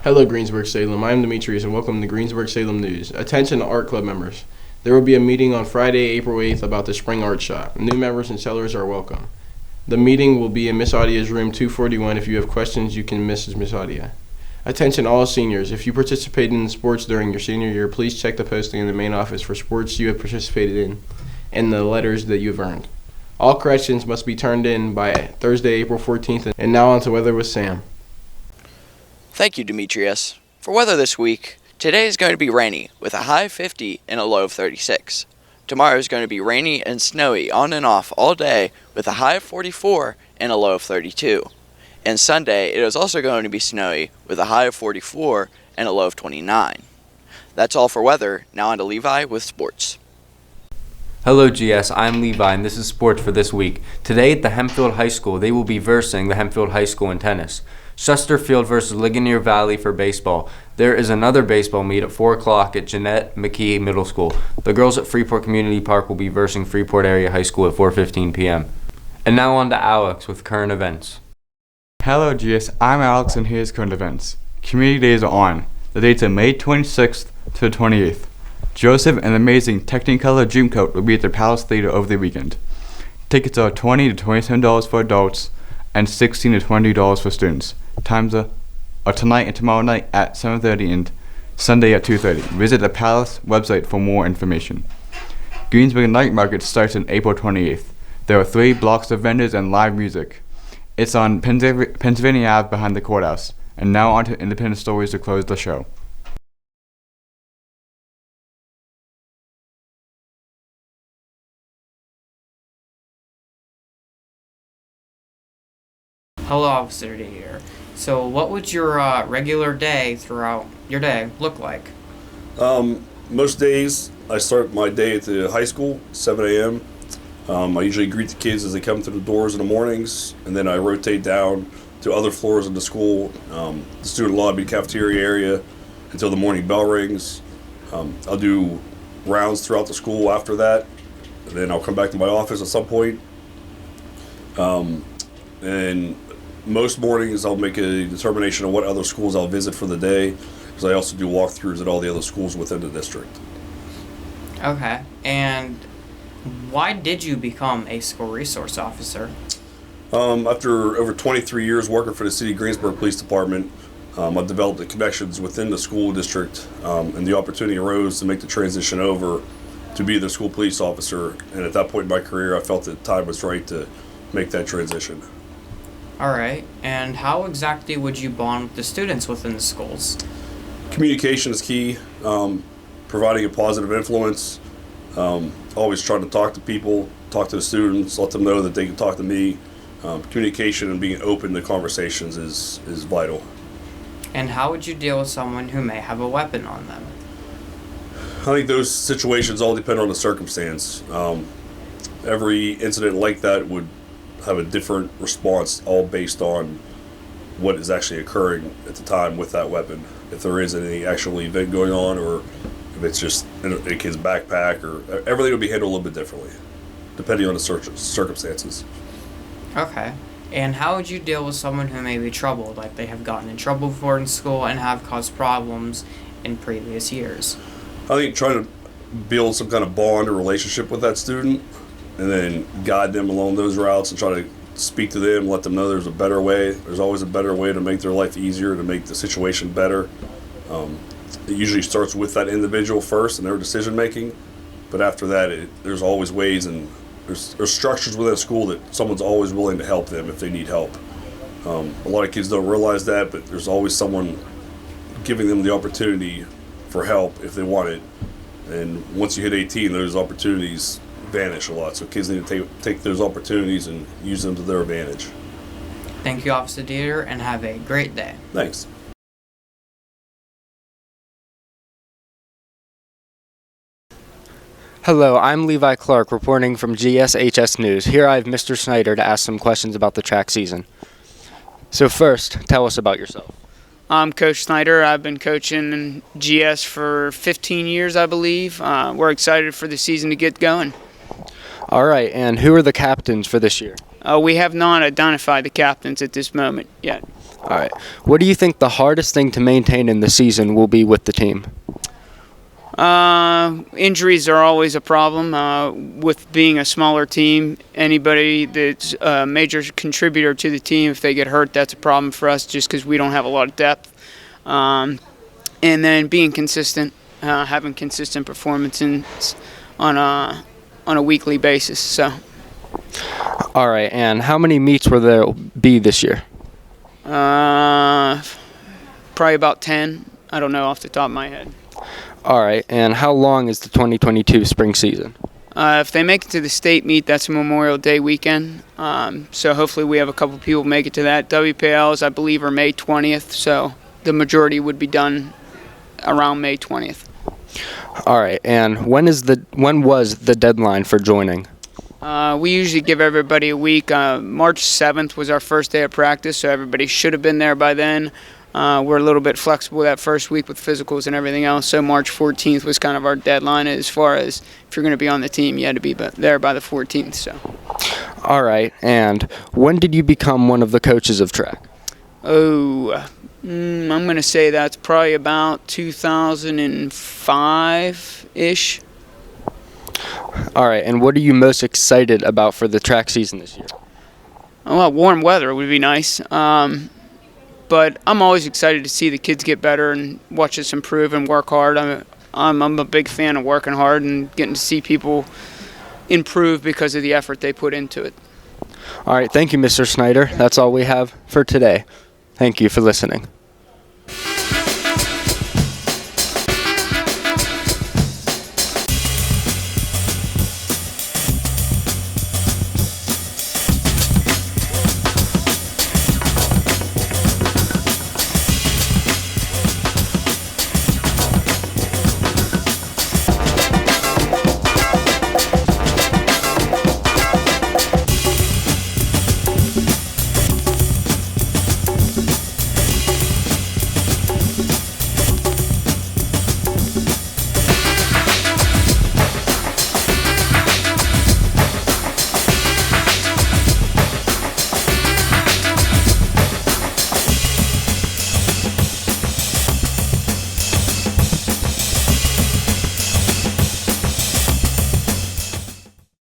Hello, Greensburg-Salem. I am Demetrius, and welcome to Greensburg-Salem News. Attention art club members. There will be a meeting on Friday, April 8th about the Spring Art Shop. New members and sellers are welcome. The meeting will be in Miss Audia's room 241. If you have questions, you can message Miss Audia. Attention all seniors. If you participated in sports during your senior year, please check the posting in the main office for sports you have participated in and the letters that you have earned. All corrections must be turned in by Thursday, April 14th. And now on to weather with Sam. Thank you, Demetrius. For weather this week, today is going to be rainy with a high of 50 and a low of 36. Tomorrow is going to be rainy and snowy on and off all day with a high of 44 and a low of 32. And Sunday, it is also going to be snowy with a high of 44 and a low of 29. That's all for weather. Now on to Levi with sports. Hello GS, I'm Levi and this is sports for this week. Today at the Hempfield High School, they will be versing the Hempfield High School in tennis. Chesterfield versus Ligonier Valley for baseball. There is another baseball meet at 4 o'clock at Jeanette McKee Middle School. The girls at Freeport Community Park will be versing Freeport Area High School at 4:15 p.m. And now on to Alex with current events. Hello GS, I'm Alex and here's current events. Community days are on. The dates are May 26th to the 28th. Joseph and the amazing Technicolor Dreamcoat will be at the Palace Theater over the weekend. Tickets are $20 to $27 for adults and $16 to $20 for students. Times are tonight and tomorrow night at 7:30 and Sunday at 2:30. Visit the Palace website for more information. Greensburg Night Market starts on April 28th. There are 3 blocks of vendors and live music. It's on Pennsylvania Ave behind the courthouse. And now on to independent stories to close the show. Hello, Officer here. So what would your regular day throughout your day look like? Most days I start my day at the high school, 7 a.m. I usually greet the kids as they come through the doors in the mornings, and then I rotate down to other floors of the school, the student lobby, cafeteria area, until the morning bell rings. I'll do rounds throughout the school after that, and then I'll come back to my office at some point. And most mornings I'll make a determination of what other schools I'll visit for the day, because I also do walkthroughs at all the other schools within the district. Okay, and why did you become a school resource officer? After over 23 years working for the City of Greensburg Police Department, I've developed the connections within the school district, and the opportunity arose to make the transition over to be the school police officer. And at that point in my career, I felt that time was right to make that transition. All right, and how exactly would you bond with the students within the schools? Communication is key, providing a positive influence, always trying to talk to people, talk to the students, let them know that they can talk to me. Communication and being open to conversations is vital. And how would you deal with someone who may have a weapon on them? I think those situations all depend on the circumstance. Every incident like that would have a different response, all based on what is actually occurring at the time with that weapon. If there is any actual event going on, or if it's just in a kid's backpack, or everything will be handled a little bit differently, depending on the circumstances. Okay, and how would you deal with someone who may be troubled, like they have gotten in trouble before in school and have caused problems in previous years? I think trying to build some kind of bond or relationship with that student, and then guide them along those routes and try to speak to them, let them know there's a better way. There's always a better way to make their life easier, to make the situation better. It usually starts with that individual first and their decision making, but after that, there's always ways, and there's structures within a school that someone's always willing to help them if they need help. A lot of kids don't realize that, but there's always someone giving them the opportunity for help if they want it. And once you hit 18, those opportunities vanish a lot, so kids need to take those opportunities and use them to their advantage. Thank you, Officer Dieter, and have a great day. Thanks. Hello, I'm Levi Clark reporting from GSHS News. Here I have Mr. Snyder to ask some questions about the track season. So first, tell us about yourself. I'm Coach Snyder. I've been coaching in GS for 15 years, I believe. We're excited for the season to get going. All right, and who are the captains for this year? We have not identified the captains at this moment yet. All right. What do you think the hardest thing to maintain in the season will be with the team? Injuries are always a problem. With being a smaller team, anybody that's a major contributor to the team, if they get hurt, that's a problem for us just because we don't have a lot of depth. And then being consistent, having consistent performances on a weekly basis. So. All right. And how many meets will there be this year? Probably about 10. I don't know off the top of my head. All right. And how long is the 2022 spring season? If they make it to the state meet, that's Memorial Day weekend. So hopefully we have a couple people make it to that. WPLs, I believe, are May 20th. So the majority would be done around May 20th. All right. And when was the deadline for joining? We usually give everybody a week. March 7th was our first day of practice, so everybody should have been there by then. We're a little bit flexible that first week with physicals and everything else, so March 14th was kind of our deadline as far as if you're going to be on the team, you had to be there by the 14th. So. All right. And when did you become one of the coaches of track? I'm going to say that's probably about 2005-ish. All right. And what are you most excited about for the track season this year? Well, warm weather would be nice. But I'm always excited to see the kids get better and watch us improve and work hard. I'm a big fan of working hard and getting to see people improve because of the effort they put into it. All right. Thank you, Mr. Snyder. That's all we have for today. Thank you for listening.